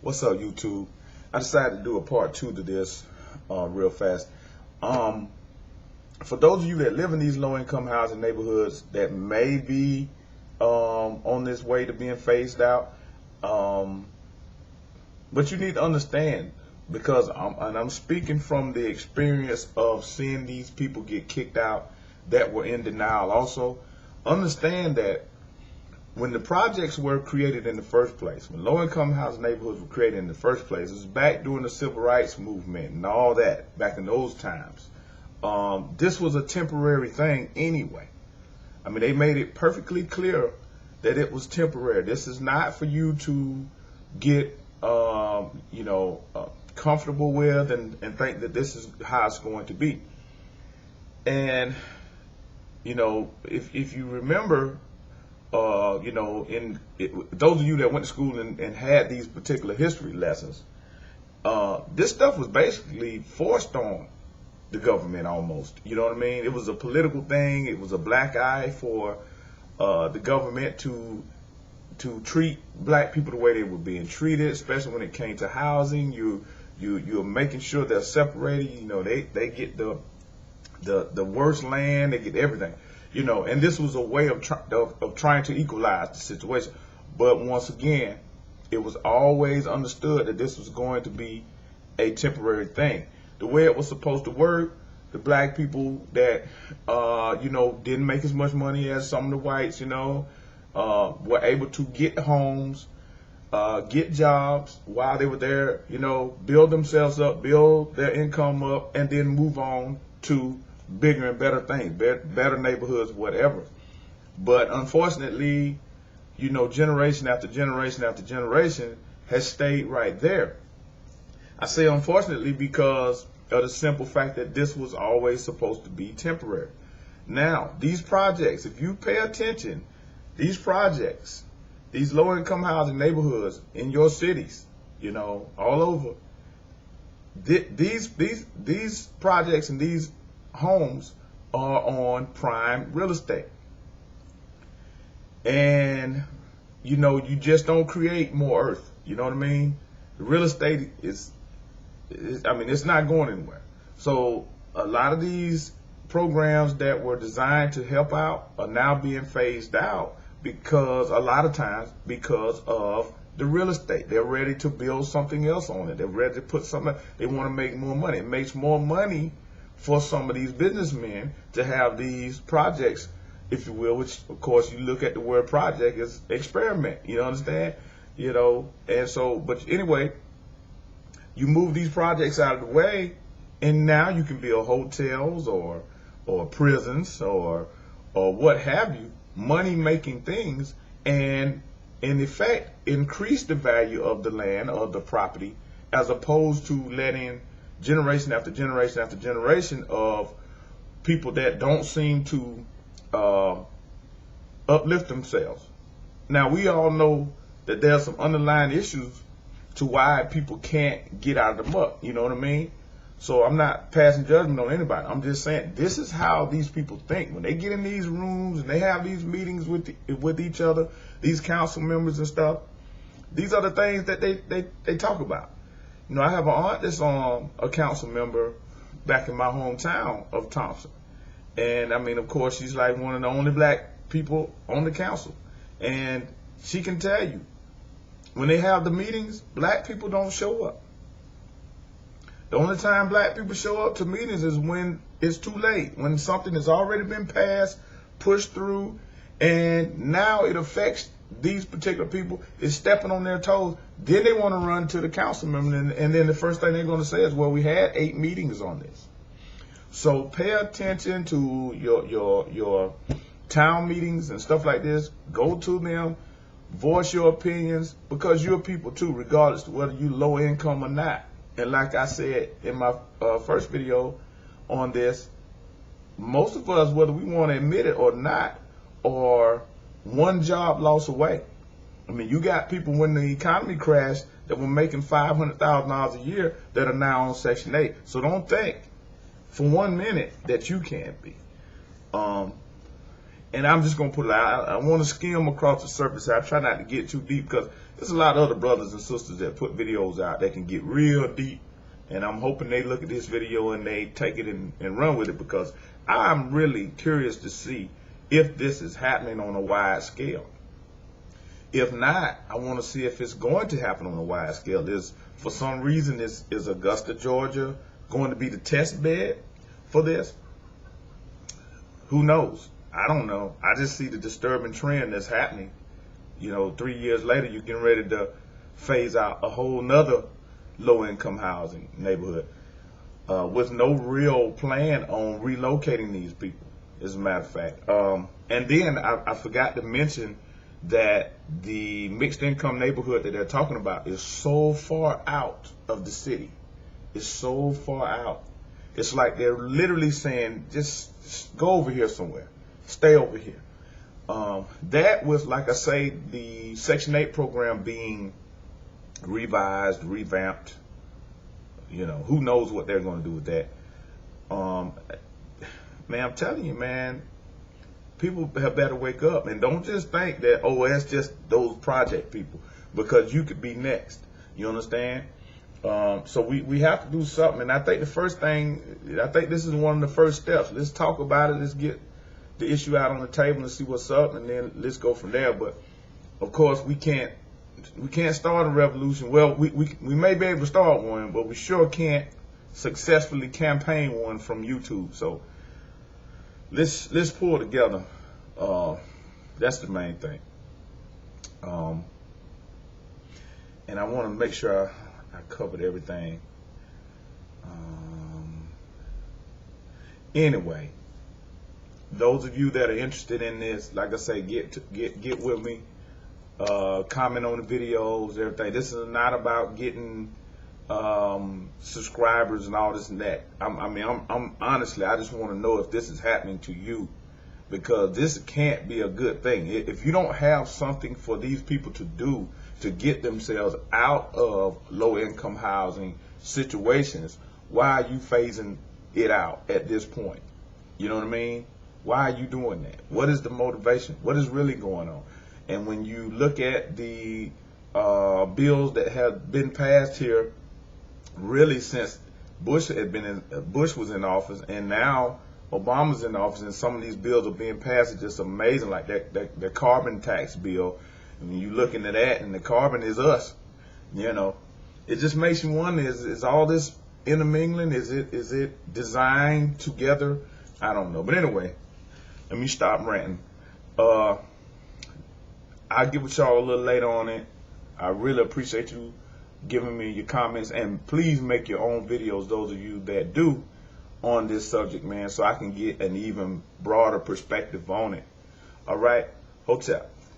What's up, YouTube? I decided to do a part two to this real fast. Um, for those of you that live in these low-income housing neighborhoods that may be on this way to being phased out, um, but you need to understand because I'm speaking from the experience of seeing these people get kicked out that were in denial. Also, understand that when the projects were created in the first place, when low-income housing neighborhoods were created in the first place, it was back during the civil rights movement and all that, back in those times. This was a temporary thing anyway. I mean, they made it perfectly clear that it was temporary. This is not for you to get, comfortable with and think that this is how it's going to be. And, if you remember, those of you that went to school and had these particular history lessons, this stuff was basically forced on the government almost. You know what I mean? It was a political thing. It was a black eye for the government to treat black people the way they were being treated, especially when it came to housing. You're making sure they're separated. They get the worst land. They get everything. And this was a way of trying to equalize the situation. But once again, it was always understood that this was going to be a temporary thing. The way it was supposed to work, the black people that, didn't make as much money as some of the whites, were able to get homes, get jobs while they were there, build themselves up, build their income up, and then move on to bigger and better things, better neighborhoods, whatever. But unfortunately, generation after generation after generation has stayed right there. I say unfortunately because of the simple fact that this was always supposed to be temporary. Now, these projects, if you pay attention, these projects, these low-income housing neighborhoods in your cities, all over, these projects and these homes are on prime real estate. And you just don't create more earth. You know what I mean? The real estate is it's not going anywhere. So a lot of these programs that were designed to help out are now being phased out because a lot of times because of the real estate. They're ready to build something else on it. They're ready to put something. They want to make more money. It makes more money for some of these businessmen to have these projects, if you will, which of course you look at the word project as experiment, you understand? And so, but anyway, you move these projects out of the way and now you can build hotels or prisons or what have you, money making things, and in effect increase the value of the land or the property as opposed to letting generation after generation after generation of people that don't seem to uplift themselves. Now, we all know that there's some underlying issues to why people can't get out of the muck. You know what I mean? So I'm not passing judgment on anybody. I'm just saying this is how these people think. When they get in these rooms and they have these meetings with each other, these council members and stuff, these are the things that they talk about. I have an aunt that's a council member back in my hometown of Thompson. And of course, she's like one of the only black people on the council. And she can tell you, when they have the meetings, black people don't show up. The only time black people show up to meetings is when it's too late, when something has already been passed, pushed through, and now it affects these particular people, is stepping on their toes. Then they want to run to the council member, and then the first thing they're going to say is, well, we had 8 meetings on this. So pay attention to your town meetings and stuff like this. Go to them, voice your opinions, because you're people too, regardless of whether you low income or not. And like I said in my first video on this, most of us, whether we want to admit it or not, are one job loss away. You got people when the economy crashed that were making $500,000 a year that are now on Section 8. So don't think for 1 minute that you can't be. And I'm just going to put it out. I want to skim across the surface. I try not to get too deep because there's a lot of other brothers and sisters that put videos out that can get real deep. And I'm hoping they look at this video and they take it and run with it, because I'm really curious to see if this is happening on a wide scale. If not, I want to see if it's going to happen on a wide scale. For some reason, is Augusta, Georgia going to be the test bed for this? Who knows? I don't know. I just see the disturbing trend that's happening. 3 years later, you're getting ready to phase out a whole nother low-income housing neighborhood with no real plan on relocating these people, as a matter of fact. And then I forgot to mention that the mixed income neighborhood that they're talking about is so far out of the city. It's so far out. It's like they're literally saying, just go over here somewhere. Stay over here. That was, like I say, the Section 8 program being revised, revamped. Who knows what they're going to do with that. Man, I'm telling you, man, people have better wake up and don't just think that, oh, that's just those project people, because you could be next. You understand? So we have to do something. And I think this is one of the first steps. Let's talk about it. Let's get the issue out on the table and see what's up, and then let's go from there. But of course, we can't start a revolution. Well, we may be able to start one, but we sure can't successfully campaign one from YouTube. So let's pull together. That's the main thing. And I want to make sure I covered everything. Anyway, those of you that are interested in this, like I say, get with me. Comment on the videos, everything. This is not about getting subscribers and all this and that. I'm honestly, I just want to know if this is happening to you, because this can't be a good thing. If you don't have something for these people to do to get themselves out of low-income housing situations, why are you phasing it out at this point? You know what I mean? Why are you doing that? What is the motivation? What is really going on? And when you look at the bills that have been passed here, really since Bush was in office, and now Obama's in office, and some of these bills are being passed, it's just amazing. Like the carbon tax bill. I mean, you look into that, and the carbon is us. It just makes you wonder: is all this intermingling? Is it designed together? I don't know. But anyway, let me stop ranting. I'll get with y'all a little later on it. I really appreciate you giving me your comments, and please make your own videos, those of you that do, on this subject, man, so I can get an even broader perspective on it. All right, Hotep.